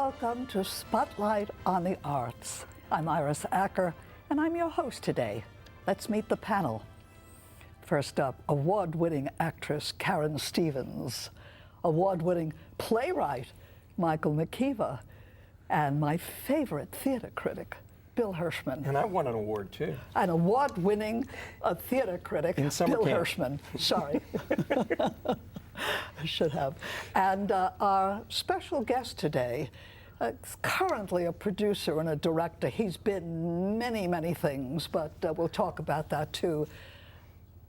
Welcome to Spotlight on the Arts. I'm Iris Acker, and I'm your host today. Let's meet the panel. First up, award-winning actress Karen Stevens, award-winning playwright Michael McKeever, and my favorite theater critic, Bill Hirschman. And I won an award, too. An award-winning theater critic, Bill Hirschman. Sorry. I should have. And our special guest today is currently a producer and a director. He's been many, many things, but we'll talk about that too.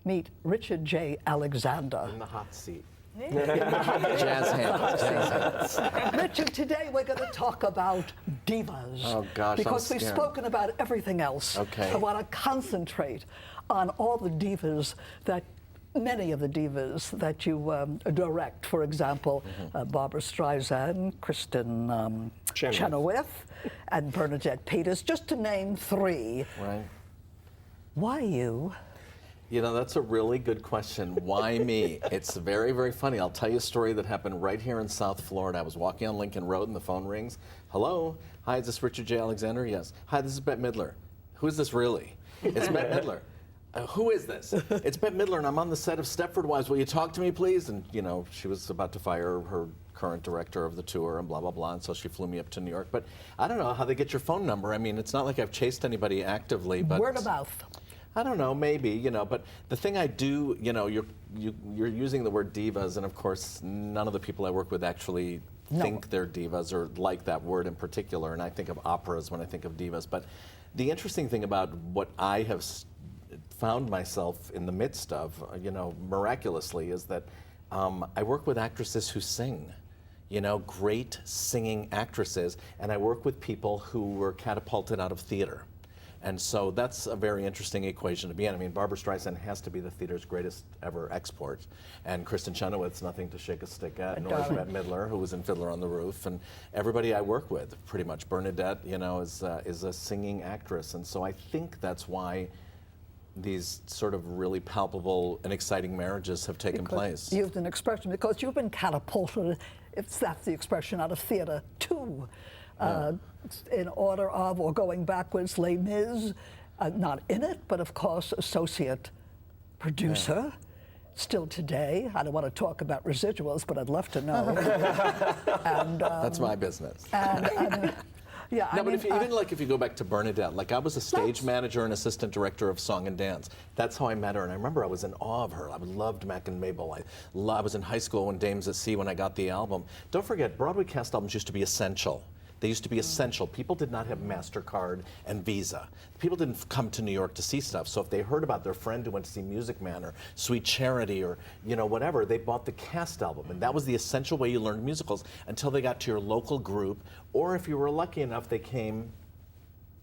Meet Richard J. Alexander. In the hot seat. Jazz hands. Richard, today we're going to talk about divas. Oh gosh, because we've spoken about everything else. Okay. I want to concentrate on all the divas that, many of the divas that you direct. For example, Barbra Streisand, Kristen Chenoweth, and Bernadette Peters, just to name three. Right. Why you? You know, that's a really good question. Why me? It's very, very funny. I'll tell you a story that happened right here in South Florida. I was walking on Lincoln Road and the phone rings. Hello? Hi, is this Richard J. Alexander? Yes. Hi, this is Bette Midler. Who is this really? It's Bette Midler. Who is this? It's Bette Midler, and I'm on the set of Stepford Wives. Will you talk to me, please? And, you know, she was about to fire her current director of the tour and blah, blah, blah, and so she flew me up to New York. But I don't know how they get your phone number. I mean, it's not like I've chased anybody actively, but... Word of mouth. I don't know, maybe, you know, but the thing I do, you know, you're using the word divas, and of course, none of the people I work with actually think they're divas or like that word in particular, and I think of operas when I think of divas. But the interesting thing about what I have found myself in the midst of, you know, miraculously, is that I work with actresses who sing. You know, great singing actresses, and I work with people who were catapulted out of theater. And so that's a very interesting equation to be in. I mean, Barbra Streisand has to be the theater's greatest ever export. And Kristen Chenoweth's nothing to shake a stick at, nor is Bette Midler, who was in Fiddler on the Roof. And everybody I work with, pretty much. Bernadette, you know, is a singing actress. And so I think that's why these sort of really palpable and exciting marriages have taken place. Used an expression, because you've been catapulted, if that's the expression, out of theater too. In order of, or going backwards, Les Mis, not in it, but of course associate producer, still today. I don't want to talk about residuals, but I'd love to know. And, that's my business. Yeah, no, but if you go back to Bernadette, like I was a stage manager and assistant director of song and dance. That's how I met her, and I remember I was in awe of her. I loved Mac and Mabel. I was in high school when Dames at Sea when I got the album. Don't forget, Broadway cast albums used to be essential. They used to be essential. People did not have MasterCard and Visa. People didn't come to New York to see stuff. So if they heard about their friend who went to see Music Man or Sweet Charity or, you know, whatever, they bought the cast album. And that was the essential way you learned musicals until they got to your local group. Or if you were lucky enough, they came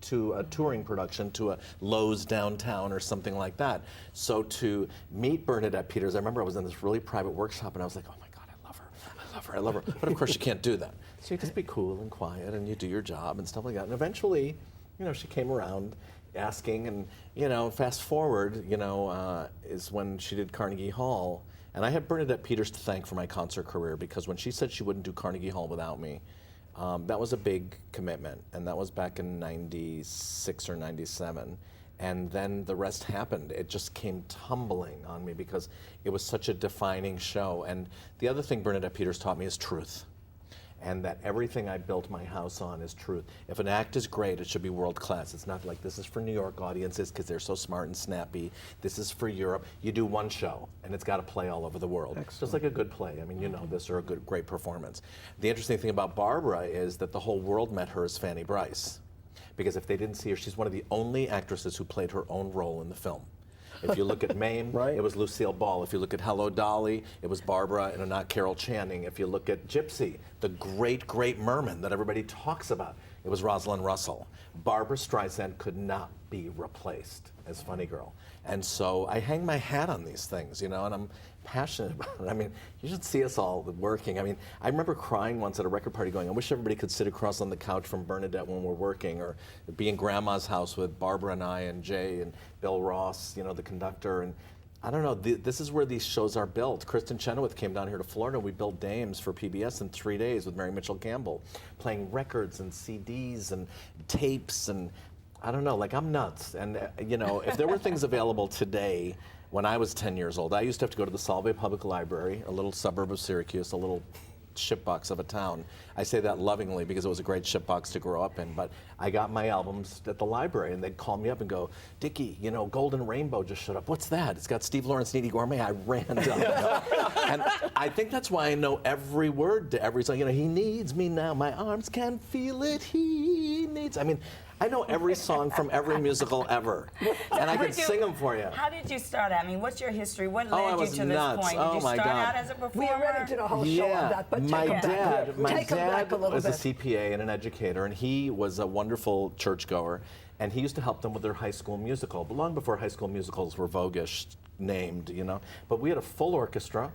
to a touring production, to a Lowe's downtown or something like that. So to meet Bernadette Peters, I remember I was in this really private workshop and I was like, oh my God, I love her. But of course you can't do that. So you just be cool and quiet and you do your job and stuff like that. And eventually, you know, she came around asking, and, you know, fast forward, you know, is when she did Carnegie Hall. And I have Bernadette Peters to thank for my concert career, because when she said she wouldn't do Carnegie Hall without me, that was a big commitment. And that was back in 96 or 97. And then the rest happened. It just came tumbling on me because it was such a defining show. And the other thing Bernadette Peters taught me is truth. And that everything I built my house on is truth. If an act is great, it should be world class. It's not like this is for New York audiences because they're so smart and snappy. This is for Europe. You do one show and it's got to play all over the world. Excellent. Just like a good play. I mean, you know this, or a great performance. The interesting thing about Barbara is that the whole world met her as Fanny Brice. Because if they didn't see her, she's one of the only actresses who played her own role in the film. If you look at Mame, it was Lucille Ball. If you look at Hello, Dolly, it was Barbara and not Carol Channing. If you look at Gypsy, the great, great merman that everybody talks about, it was Rosalind Russell. Barbra Streisand could not be replaced as Funny Girl. And so I hang my hat on these things, you know, and I'm passionate about it. I mean, you should see us all working. I mean, I remember crying once at a record party going, I wish everybody could sit across on the couch from Bernadette when we're working, or be in Grandma's house with Barbara and I and Jay and Bill Ross, you know, the conductor. And I don't know. This is where these shows are built. Kristen Chenoweth came down here to Florida. We built Dames for PBS in 3 days with Mary Mitchell Campbell, playing records and CDs and tapes, and I don't know, like, I'm nuts. And you know, if there were things available today, when I was 10 years old, I used to have to go to the Solvay Public Library, a little suburb of Syracuse, a little shitbox of a town. I say that lovingly because it was a great shitbox to grow up in, but I got my albums at the library and they'd call me up and go, Dickie, you know, Golden Rainbow just showed up. What's that? It's got Steve Lawrence, Needy Gourmet. I ran down. And I think that's why I know every word to every song. You know, he needs me now, my arms can feel it, he needs, I mean, I know every song from every musical ever, and I can sing them for you. How did you start? I mean, what's your history? What led you to nuts. this point? Did you start out as a performer? We already did a whole show on that, but my dad little was a bit. CPA and an educator, and he was a wonderful churchgoer, and he used to help them with their high school musical, but long before high school musicals were voguish named, you know. But we had a full orchestra.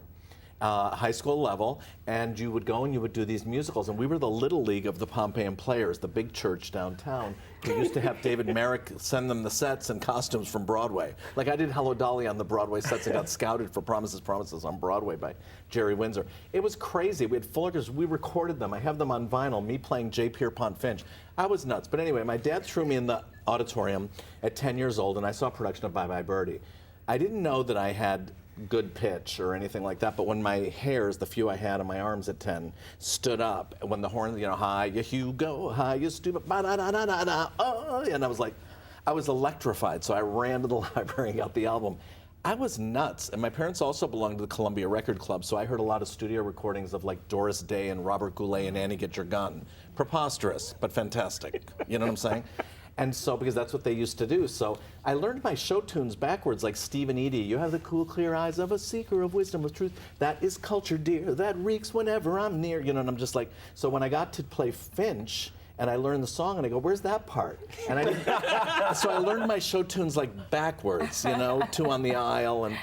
High school level, and you would go and you would do these musicals, and we were the Little League of the Pompeian Players, the big church downtown. We used to have David Merrick send them the sets and costumes from Broadway. Like, I did Hello Dolly on the Broadway sets and got scouted for Promises, Promises on Broadway by Jerry Windsor. It was crazy. We had full orchestras. We recorded them. I have them on vinyl, me playing J. Pierpont Finch. I was nuts. But anyway, my dad threw me in the auditorium at 10 years old, and I saw a production of Bye Bye Birdie. I didn't know that I had good pitch or anything like that, but when my hairs, the few I had on my arms at 10, stood up, when the horn, you know, hi, you Hugo, hi, you stupid, ba-da-da-da-da-da, oh, and I was like, I was electrified, so I ran to the library and got the album. I was nuts, and my parents also belonged to the Columbia Record Club, so I heard a lot of studio recordings of like Doris Day and Robert Goulet and Annie Get Your Gun. Preposterous, but fantastic, you know what I'm saying? And so, because that's what they used to do. So I learned my show tunes backwards, like Steve and Edie. You have the cool, clear eyes of a seeker of wisdom, of truth. That is culture, dear. That reeks whenever I'm near. You know, and I'm just like, so when I got to play Finch, and I learned the song, and I go, where's that part? And I didn't, so I learned my show tunes like backwards, you know, Two on the Aisle, and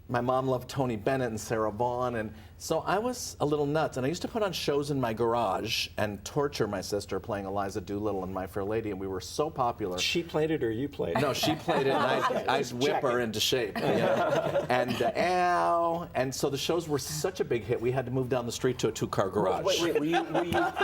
my mom loved Tony Bennett and Sarah Vaughan, and so I was a little nuts, and I used to put on shows in my garage and torture my sister playing Eliza Doolittle in My Fair Lady, and we were so popular. She played it or you played it? No, she played it, and I'd whip her into shape. You know? And ow, and so the shows were such a big hit, we had to move down the street to a two-car garage. Wait, were you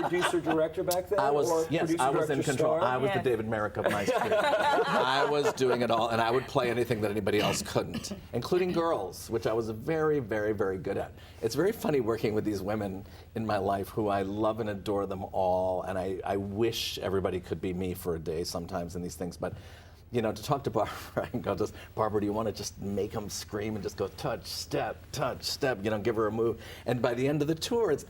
producer-director back then? I was, or yes, I was in control. star? I was the David Merrick of my street. I was doing it all, and I would play anything that anybody else couldn't, including girls, which I was very, very, very good at. It's very funny working with these women in my life who I love and adore them all, and I wish everybody could be me for a day sometimes in these things, but you know, to talk to Barbara and go, Barbara, do you want to just make them scream and just go touch, step, you know, give her a move. And by the end of the tour, it's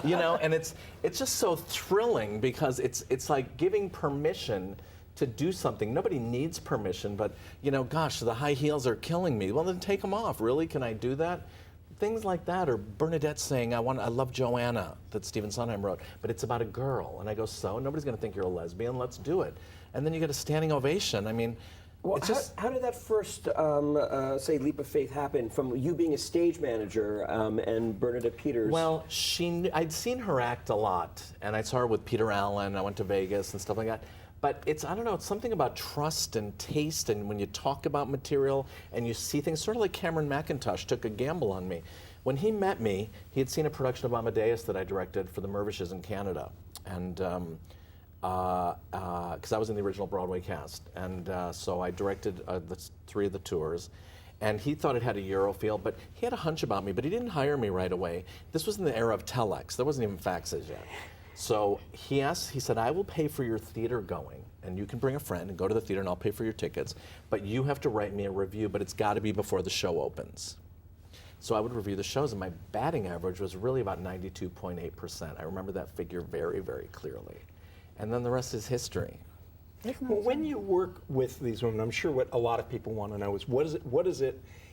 you know, and it's just so thrilling because it's like giving permission to do something. Nobody needs permission, but you know, gosh, the high heels are killing me. Well, then take them off. Really, can I do that? Things like that, or Bernadette saying, I love Joanna, that Stephen Sondheim wrote, but it's about a girl. And I go, so? Nobody's going to think you're a lesbian. Let's do it. And then you get a standing ovation. I mean, well, it's just... How did that first, say, leap of faith happen from you being a stage manager and Bernadette Peters? Well, I'd seen her act a lot, and I saw her with Peter Allen. I went to Vegas and stuff like that. But it's, I don't know, it's something about trust and taste, and when you talk about material and you see things, sort of like Cameron McIntosh took a gamble on me. When he met me, he had seen a production of Amadeus that I directed for the Mervishes in Canada. And because I was in the original Broadway cast. And so I directed the 3 of the tours. And he thought it had a Euro feel, but he had a hunch about me, but he didn't hire me right away. This was in the era of telex. There wasn't even faxes yet. So he said, I will pay for your theater going, and you can bring a friend and go to the theater and I'll pay for your tickets, but you have to write me a review, but it's got to be before the show opens. So I would review the shows, and my batting average was really about 92.8%. I remember that figure very, very clearly. And then the rest is history. Well, when you work with these women, I'm sure what a lot of people want to know is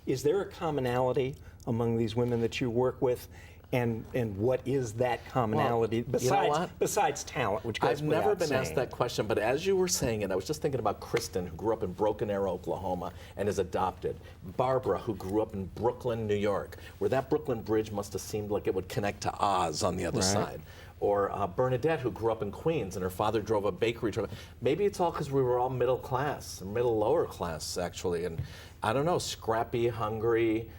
is there a commonality among these women that you work with? And what is that commonality besides talent, which goes I've never been asked that question, but as you were saying it, I was just thinking about Kristen, who grew up in Broken Arrow, Oklahoma, and is adopted. Barbara, who grew up in Brooklyn, New York, where that Brooklyn Bridge must have seemed like it would connect to Oz on the other side. or Bernadette, who grew up in Queens and her father drove a bakery truck. Maybe it's all because we were all middle class, middle lower class actually, and I don't know, scrappy, hungry.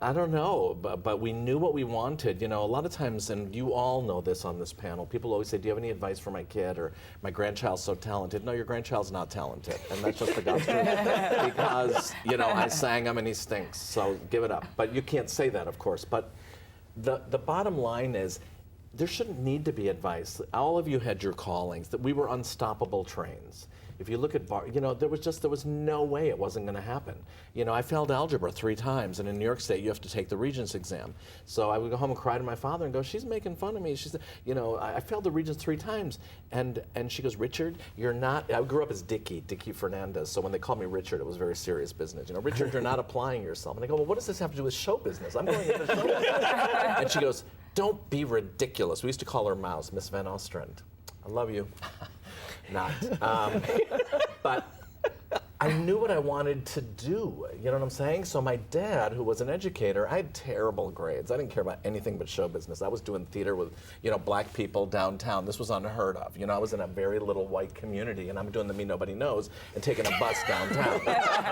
I don't know, but we knew what we wanted. You know, a lot of times, and you all know this on this panel, people always say, do you have any advice for my kid, or my grandchild's so talented? No, your grandchild's not talented, and that's just the God's truth. Because, you know, I sang him and he stinks, so give it up. But you can't say that, of course. But the bottom line is, there shouldn't need to be advice. All of you had your callings, that we were unstoppable trains. If you look at, you know, there was no way it wasn't going to happen. You know, I failed algebra 3 times, and in New York State, you have to take the Regents exam. So I would go home and cry to my father and go, she's making fun of me. She said, you know, I failed the Regents 3 times. And she goes, Richard, you're not, I grew up as Dickie Fernandez. So when they called me Richard, it was very serious business. You know, Richard, you're not applying yourself. And I go, well, what does this have to do with show business? I'm going into show business. And she goes, don't be ridiculous. We used to call her Mouse, Miss Van Ostrand. I love you. Not. But I knew what I wanted to do, you know what I'm saying? So my dad, who was an educator, I had terrible grades. I didn't care about anything but show business. I was doing theater with, you know, black people downtown. This was unheard of. You know, I was in a very little white community, and I'm doing the Me Nobody Knows and taking a bus downtown,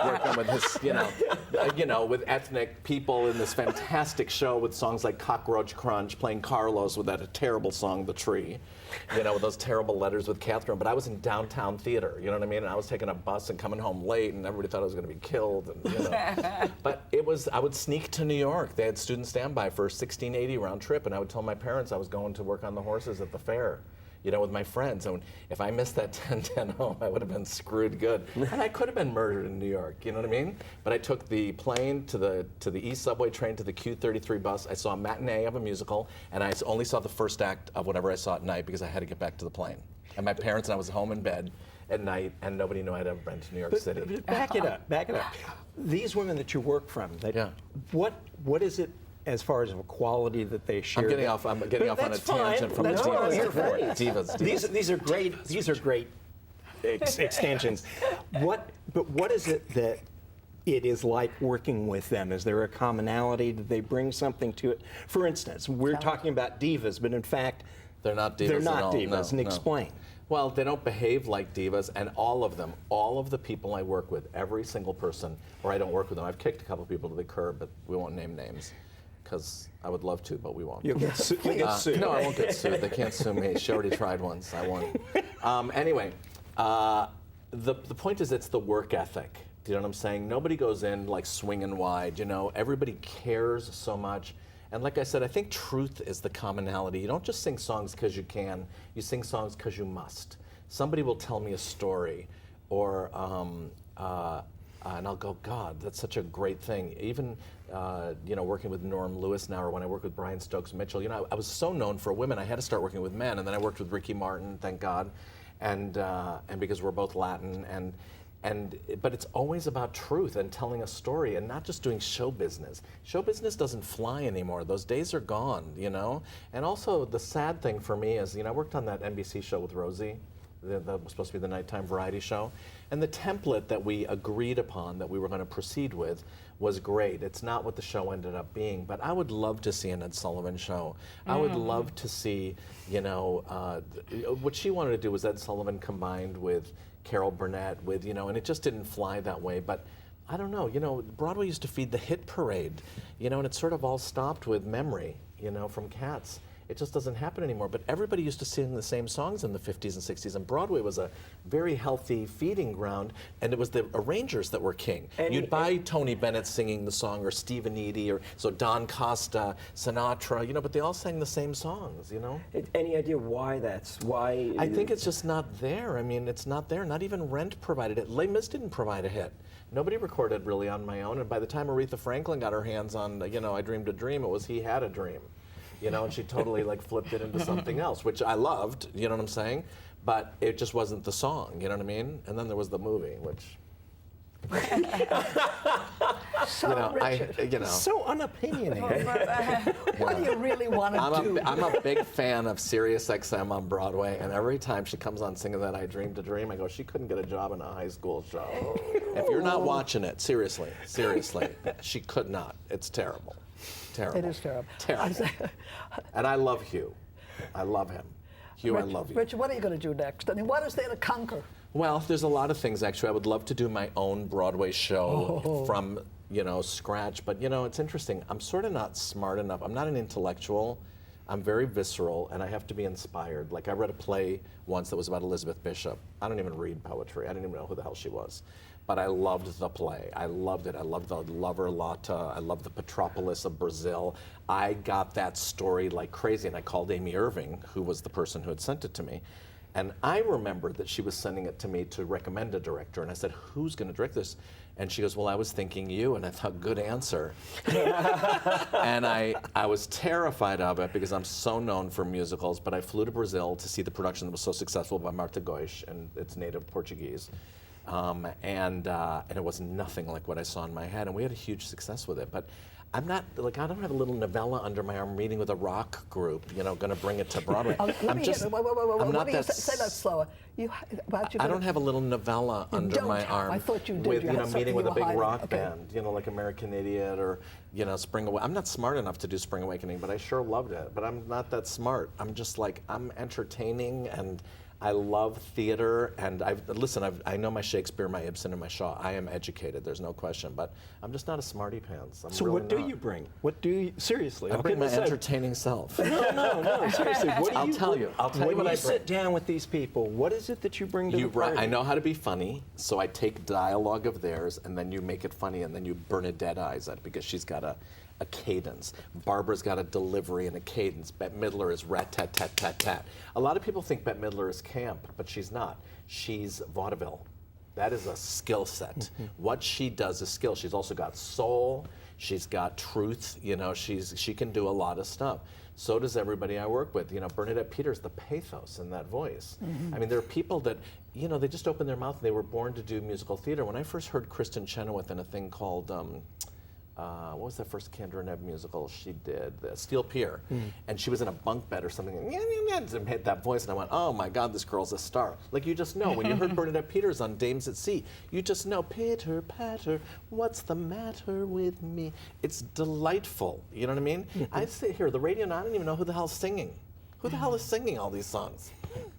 working with his, you know, with ethnic people in this fantastic show with songs like Cockroach Crunch, playing Carlos with that terrible song, The Tree. You know, with those terrible letters with Catherine, but I was in downtown theater, you know what I mean? And I was taking a bus and coming home late, and everybody thought I was going to be killed, and, you know. But it was, I would sneak to New York. They had student standby for a 1680 round trip, and I would tell my parents I was going to work on the horses at the fair, you know, with my friends. And if I missed that 10:10 home, I would have been screwed good. And I could have been murdered in New York, you know what I mean? But I took the plane to the East Subway train to the Q33 bus. I saw a matinee of a musical, and I only saw the first act of whatever I saw at night because I had to get back to the plane. And my parents and I was home in bed at night, and nobody knew I'd ever been to New York City. Back it up. These women that you work from, what is it as far as a quality that they share? I'm getting off on a tangent from the divas. These are great extensions. What is it that it is like working with them? Is there a commonality? Do they bring something to it? For instance, we're talking about divas, but in fact, they're not divas. They're not at all. divas. No, and explain. Well, they don't behave like divas, and all of them, all of the people I work with, every single person, or I don't work with them. I've kicked a couple people to the curb, but we won't name names, because I would love to, but we won't. You'll get sued. No, I won't get sued. They can't sue me. She already tried once. I won. Anyway, the point is, it's the work ethic. Do you know what I'm saying? Nobody goes in like swinging wide. You know, everybody cares so much. And like I said, I think truth is the commonality. You don't just sing songs because you can. You sing songs because you must. Somebody will tell me a story, or and I'll go, God, that's such a great thing. Even you know, working with Norm Lewis now, or when I work with Brian Stokes Mitchell, you know, I was so known for women, I had to start working with men, and then I worked with Ricky Martin, thank God, and because we're both Latin, but it's always about truth and telling a story, and not just doing show business. Show business doesn't fly anymore. Those days are gone, you know? And also, the sad thing for me is, you know, I worked on that NBC show with Rosie, that was supposed to be the nighttime variety show, and the template that we agreed upon that we were going to proceed with was great. It's not what the show ended up being, but I would love to see an Ed Sullivan show. I would love to see, you know, what she wanted to do was Ed Sullivan combined with Carol Burnett, with, you know, and it just didn't fly that way. But I don't know, you know, Broadway used to feed the hit parade, you know, and it sort of all stopped with Memory, you know, from Cats. It just doesn't happen anymore. But everybody used to sing the same songs in the 50s and 60s, and Broadway was a very healthy feeding ground, and it was the arrangers that were king. You'd buy Tony Bennett singing the song, or Stephen Eady, or so Don Costa, Sinatra, you know, but they all sang the same songs, you know? Any idea why that's? Why? I think it's just not there. I mean, it's not there. Not even Rent provided it. Les Mis didn't provide a hit. Nobody recorded really on my own, and by the time Aretha Franklin got her hands on, you know, I Dreamed a Dream, it was He Had a Dream. You know, and she totally like flipped it into something else, which I loved, you know what I'm saying? But it just wasn't the song, you know what I mean? And then there was the movie, which, So, you know, Richard, So unopinionated. what do you really want to do? I'm a big fan of Sirius XM on Broadway, and every time she comes on singing that I Dreamed a Dream, I go, she couldn't get a job in a high school show. If you're not watching it, seriously, she could not. It's terrible. Terrible. It is terrible. Terrible. And I love Hugh. I love him. Hugh, I love you. Richard, what are you going to do next? I mean, what is there to conquer? Well, there's a lot of things, actually. I would love to do my own Broadway show from, scratch. But, it's interesting. I'm sort of not smart enough. I'm not an intellectual. I'm very visceral, and I have to be inspired. Like, I read a play once that was about Elizabeth Bishop. I don't even read poetry. I didn't even know who the hell she was. But I loved the play. I loved it. I loved the Lover Lata. I loved the Petropolis of Brazil. I got that story like crazy, and I called Amy Irving, who was the person who had sent it to me. And I remembered that she was sending it to me to recommend a director. And I said, who's going to direct this? And she goes, well, I was thinking you. And I thought, good answer. And I was terrified of it because I'm so known for musicals. But I flew to Brazil to see the production that was so successful by Marta Góes, and it's native Portuguese. And it was nothing like what I saw in my head. And we had a huge success with it. But I'm not, I don't have a little novella under my arm reading with a rock group, going to bring it to Broadway. Let me say that slower. I don't have a little novella under my arm. I thought you did. With, meeting with a big rock band, like American Idiot or, Spring Awakening. I'm not smart enough to do Spring Awakening, but I sure loved it. But I'm not that smart. I'm just I'm entertaining, and I love theater, and I know my Shakespeare, my Ibsen, and my Shaw. I am educated, there's no question, but I'm just not a smarty pants. So really what do you bring? What do you, seriously? I bring my entertaining self. No, seriously. I'll tell you what I bring. When you sit down with these people, what is it that you bring to the party? I know how to be funny, so I take dialogue of theirs, and then you make it funny, and then you Bernadette-ize it, because she's got a cadence. Barbara's got a delivery and a cadence. Bette Midler is rat-tat-tat-tat-tat. A lot of people think Bette Midler is camp, but she's not. She's vaudeville. That is a skill set. Mm-hmm. What she does is skill. She's also got soul. She's got truth. She can do a lot of stuff. So does everybody I work with. Bernadette Peters, the pathos in that voice. Mm-hmm. I mean, there are people that, they just open their mouth and they were born to do musical theater. When I first heard Kristen Chenoweth in a thing called, what was that first Kendra and Ebb musical she did? Steel Pier. And she was in a bunk bed or something, and hit that voice, and I went, oh my God, this girl's a star. Like, you just know. When you heard Bernadette Peters on Dames at Sea, you just know, pitter, patter, what's the matter with me? It's delightful, you know what I mean? I sit here, the radio, and I don't even know who the hell's singing. Who the hell is singing all these songs?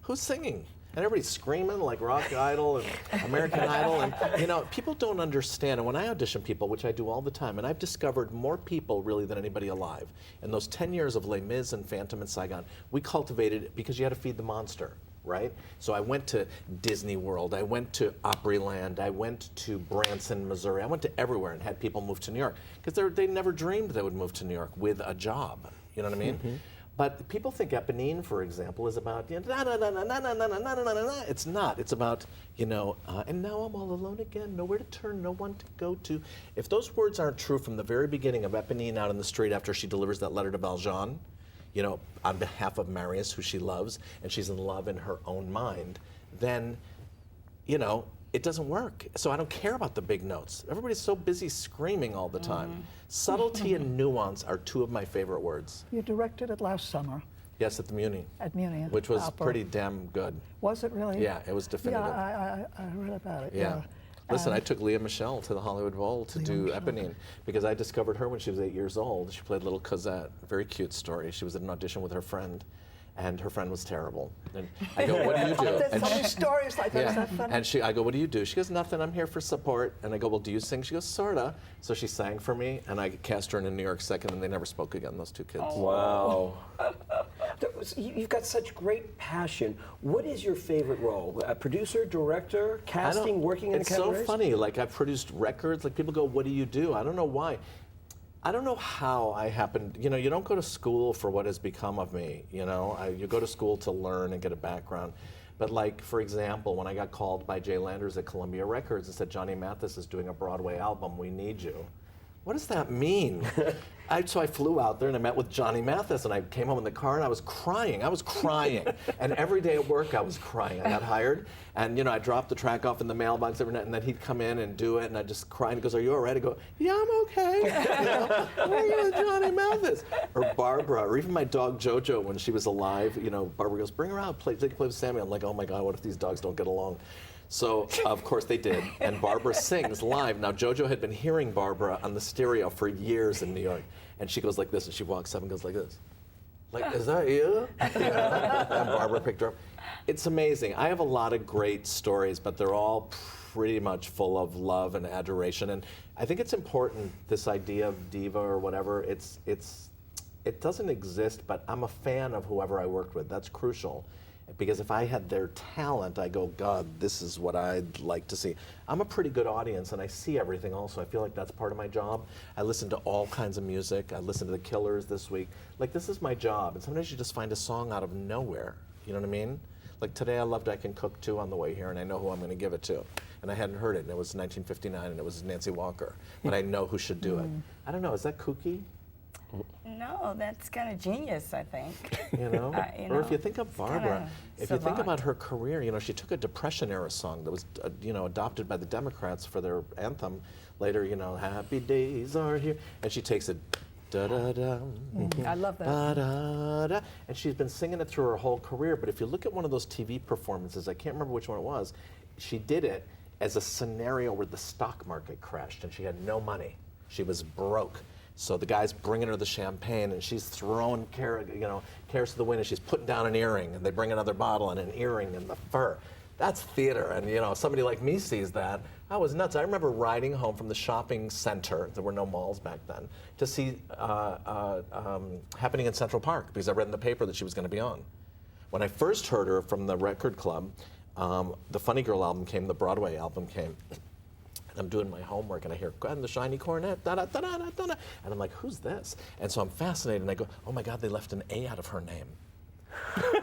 Who's singing? And everybody's screaming like Rock Idol and American Idol. And, people don't understand. And when I audition people, which I do all the time, and I've discovered more people really than anybody alive. In those 10 years of Les Mis and Phantom and Saigon, we cultivated it because you had to feed the monster, right? So I went to Disney World. I went to Opryland. I went to Branson, Missouri. I went to everywhere and had people move to New York because they never dreamed they would move to New York with a job. You know what I mean? Mm-hmm. But people think Eponine, for example, is about it's not. It's about and now I'm all alone again, nowhere to turn, no one to go to. If those words aren't true from the very beginning of Eponine out in the street after she delivers that letter to Valjean, on behalf of Marius, who she loves, and she's in love in her own mind, then it doesn't work. So I don't care about the big notes. Everybody's so busy screaming all the time. Subtlety and nuance are two of my favorite words. You directed it last summer. Yes, at the Muni. At Muni. Which was pretty damn good. Was it really? Yeah, it was definitive. Yeah, I read about it. Yeah. Listen, I took Leah Michelle to the Hollywood Bowl to do Eponine because I discovered her when she was 8 years old. She played little Cosette. Very cute story. She was at an audition with her friend. And her friend was terrible. And I go, what do you do? There's so many stories like that. Yeah. Is that funny? And I go, what do you do? She goes, nothing, I'm here for support. And I go, well, do you sing? She goes, sorta. So she sang for me, and I cast her in a New York second, and they never spoke again, those two kids. Oh. Wow. You've got such great passion. What is your favorite role? A producer, director, casting, working in a cabaret? It's so funny. Like, I've produced records. Like, people go, what do you do? I don't know why. I don't know how I happened, you don't go to school for what has become of me, you go to school to learn and get a background. But like, for example, when I got called by Jay Landers at Columbia Records and said, Johnny Mathis is doing a Broadway album, we need you. What does that mean? So I flew out there and I met with Johnny Mathis, and I came home in the car and I was crying. And every day at work I was crying. I got hired, and I dropped the track off in the mailbox every night, and then he'd come in and do it, and I just cry, and he goes, are you all right? I go, yeah, I'm okay. Where are you with Johnny Mathis? Or Barbara, or even my dog Jojo when she was alive, Barbara goes, bring her out, take a play with Sammy. I'm like, oh my God, what if these dogs don't get along? So, of course, they did. And Barbara sings live. Now, JoJo had been hearing Barbara on the stereo for years in New York. And she goes like this, and she walks up and goes like this. Like, is that you? And Barbara picked her up. It's amazing. I have a lot of great stories, but they're all pretty much full of love and adoration. And I think it's important, this idea of diva or whatever, it doesn't exist, but I'm a fan of whoever I worked with. That's crucial. Because if I had their talent, I go, God, this is what I'd like to see. I'm a pretty good audience, and I see everything also. I feel like that's part of my job. I listen to all kinds of music. I listened to the Killers this week. Like, this is my job. And sometimes you just find a song out of nowhere. You know what I mean? Like today, I loved I Can Cook Too on the way here, and I know who I'm going to give it to. And I hadn't heard it, and it was 1959, and it was Nancy Walker. But I know who should do it. I don't know, is that kooky? No, that's kind of genius, I think. You know? Or if you think of Barbara, if you think savant. about her career, you know, she took a Depression-era song that was, you know, adopted by the Democrats for their anthem. Later, you know, happy days are here. And she takes it, da-da-da. I love that. Da-da-da. And she's been singing it through her whole career. But if you look at one of those TV performances, I can't remember which one it was, she did it as a scenario where the stock market crashed and she had no money. She was broke. So the guy's bringing her the champagne, and she's throwing carrots to the wind, and she's putting down an earring, and they bring another bottle and an earring and the fur. That's theater, and you know, somebody like me sees that. I was nuts. I remember riding home from the shopping center, there were no malls back then, to see Happening in Central Park, because I read in the paper that she was going to be on. When I first heard her from the record club, the Funny Girl album came, the Broadway album came. And I'm doing my homework, and I hear, and the shiny cornet, da da da da da da, and I'm like, who's this? And so I'm fascinated, and I go, oh my God, they left an A out of her name.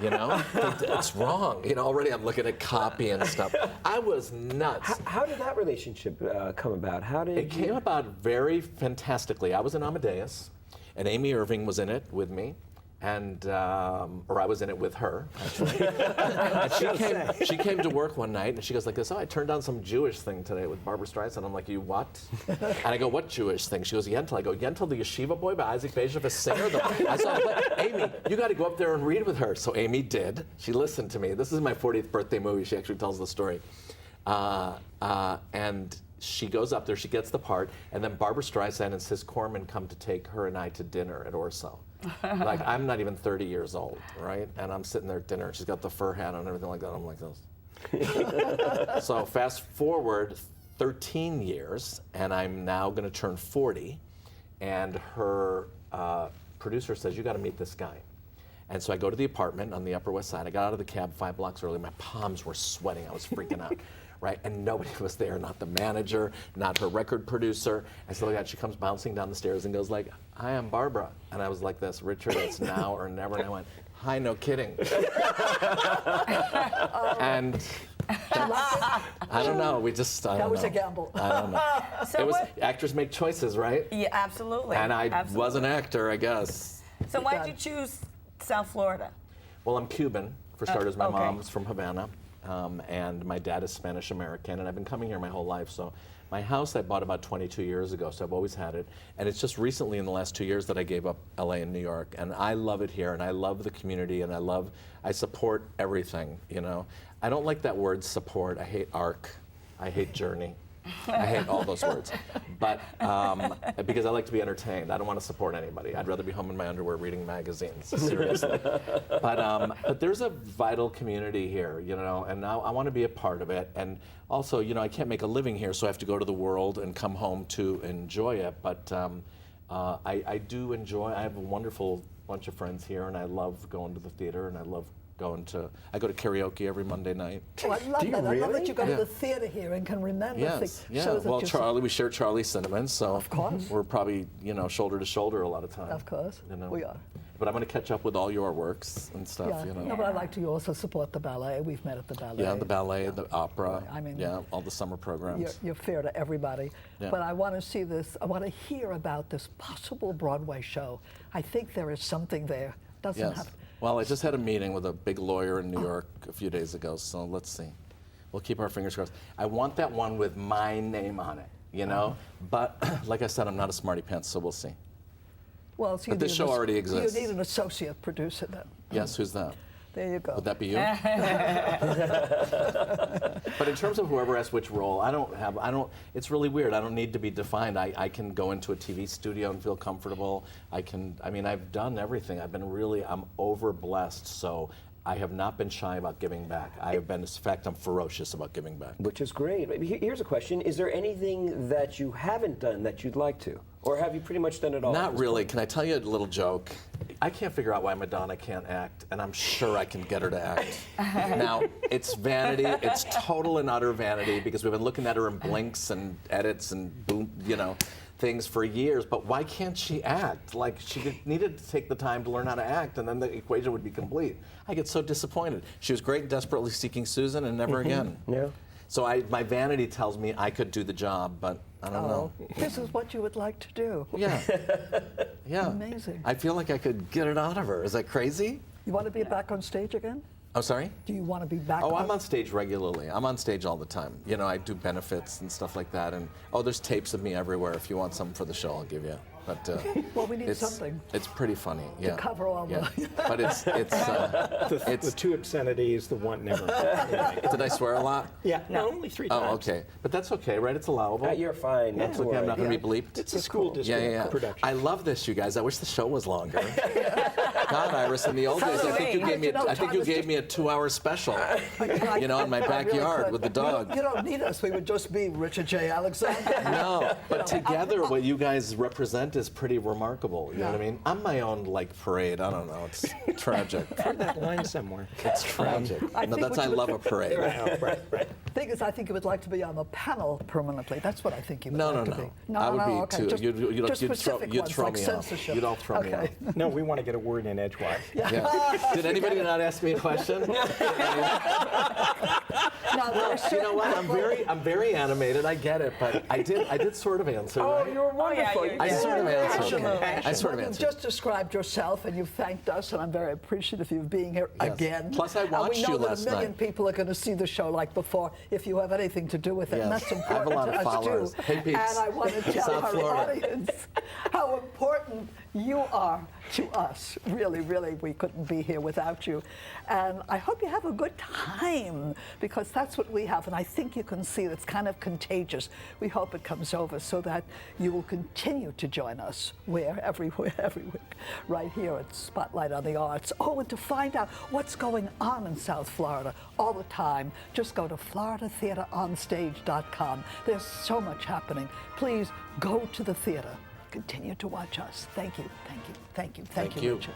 You know, it's wrong. You know, already I'm looking at copy and stuff. I was nuts. How did that relationship come about? It came about very fantastically. I was in Amadeus, and Amy Irving was in it with me. And, or I was in it with her, actually. And she came to work one night, and she goes like this, oh, I turned on some Jewish thing today with Barbara Streisand. I'm like, you what? And I go, what Jewish thing? She goes, Yentl. I go, Yentl, the Yeshiva Boy by Isaac Bashev, a singer? I saw her play. Amy, you got to go up there and read with her. So Amy did. She listened to me. This is my 40th birthday movie. She actually tells the story. And she goes up there, she gets the part, and then Barbara Streisand and Sis Corman come to take her and I to dinner at Orso. Like, I'm not even 30 years old, right? And I'm sitting there at dinner, and she's got the fur hat on and everything like that. I'm like this. So fast forward 13 years, and I'm now going to turn 40, and her producer says, you got to meet this guy. And so I go to the apartment on the Upper West Side. I got out of the cab 5 blocks early. My palms were sweating. I was freaking out. Right? And nobody was there, not the manager, not her record producer. And so she comes bouncing down the stairs and goes like, hi, I'm Barbara. And I was like this, Richard, it's now or never. And I went, hi, no kidding. And I don't know, we just, I don't know. That was a gamble. I don't know. So actors make choices, right? Yeah, absolutely. And I absolutely. was an actor, I guess. So why did you choose South Florida? Well, I'm Cuban, for starters. My okay. mom's from Havana. And my dad is Spanish American, and I've been coming here my whole life. So my house I bought about 22 years ago, so I've always had it. And it's just recently in the last 2 years that I gave up LA and New York. And I love it here, and I love the community, and I support everything, you know. I don't like that word support. I hate ARC. I hate Journey. I hate all those words. But because I like to be entertained. I don't want to support anybody. I'd rather be home in my underwear reading magazines, seriously. But there's a vital community here, you know, and now I want to be a part of it. And also, you know, I can't make a living here, so I have to go to the world and come home to enjoy it. But I do enjoy, I have a wonderful bunch of friends here, and I love going to the theater, and I go to karaoke every Monday night. Oh, I love that. Really? I love that you go to the theater here and can remember things. Yeah. Well, we share Charlie Cinnamon, so of course. We're probably, you know, shoulder to shoulder a lot of times. Of course, you know? we are. But I'm going to catch up with all your works and stuff, Yeah. you know. No, but I like to also support the ballet. We've met at the ballet. Yeah, the ballet, the opera. I mean, all the summer programs. You're fair to everybody. Yeah. But I want to see this. I want to hear about this possible Broadway show. I think there is something there. Doesn't Yes. have. Well, I just had a meeting with a big lawyer in New York a few days ago, so let's see. We'll keep our fingers crossed. I want that one with my name on it, you know? But like I said, I'm not a smarty pants, so we'll see. Well, so But this show already exists. You need an associate producer then. Yes, who's that? There you go. Would that be you? But in terms of whoever asks which role, it's really weird. I don't need to be defined. I can go into a TV studio and feel comfortable. I've done everything. I'm over blessed, so I have not been shy about giving back. In fact, I'm ferocious about giving back. Which is great. Here's a question. Is there anything that you haven't done that you'd like to? Or have you pretty much done it all? Not really. Can I tell you a little joke? I can't figure out why Madonna can't act, and I'm sure I can get her to act. Now, it's vanity. It's total and utter vanity, because we've been looking at her in blinks and edits and boom, things for years, but why can't she act? Like, she needed to take the time to learn how to act, and then the equation would be complete. I get so disappointed. She was great in Desperately Seeking Susan, and never again. Yeah. So my vanity tells me I could do the job, but I don't know. This is what you would like to do. Yeah. Yeah. Amazing. I feel like I could get it out of her. Is that crazy? You want to be back on stage again? I'm sorry? Do you want to be back Oh, I'm on stage regularly. I'm on stage all the time. I do benefits and stuff like that. And there's tapes of me everywhere. If you want something for the show, I'll give you. But well, we need something. It's pretty funny. Yeah. To cover all the. But the two obscenities, the one never. Did I swear a lot? Yeah. No, only 3 times. Oh, okay. But that's okay, right? It's allowable. You're fine. That's okay. I'm not going to be bleeped. It's a school district production. I love this, you guys. I wish the show was longer. God, Iris, in the old days, I think you gave me a 2-hour special. In my backyard with the dog. You don't need us. We would just be Richard J. Alexander. No, but together, what you guys represent is pretty remarkable. You know what I mean? I'm my own parade. I don't know. It's tragic. I've heard that line somewhere. It's tragic. I love a parade. Right. The thing is, I think you would like to be on the panel permanently. That's what I think you would like to be. No. I would be okay. too. Just You'd throw me off. You don't throw me off. No, we want to get a word in edgewise. Yeah. Did anybody not ask me a question? No, You know what? I'm very animated. I get it, but I did sort of answer. Oh, right? you're wonderful. yeah, I sort of answered. Absolutely. I sort of You've answered. just described yourself, and you've thanked us, and I'm very appreciative of you being here Yes. again. Plus, I watched we know you that last a million night. people are going to see the show like before if you have anything to do with it, and Yes. that's I have a important lot of to us followers. too. Hey, peeps. And I want to tell South our Florida. audience how important you are to us. Really, really, we couldn't be here without you. And I hope you have a good time, because that's what we have, and I think you can see it's kind of contagious. We hope it comes over so that you will continue to join us every week, right here at Spotlight on the Arts. Oh, and to find out what's going on in South Florida all the time, just go to floridatheateronstage.com. There's so much happening. Please go to the theater. Continue to watch us. Thank you, thank you, thank you, thank you, you. Richard.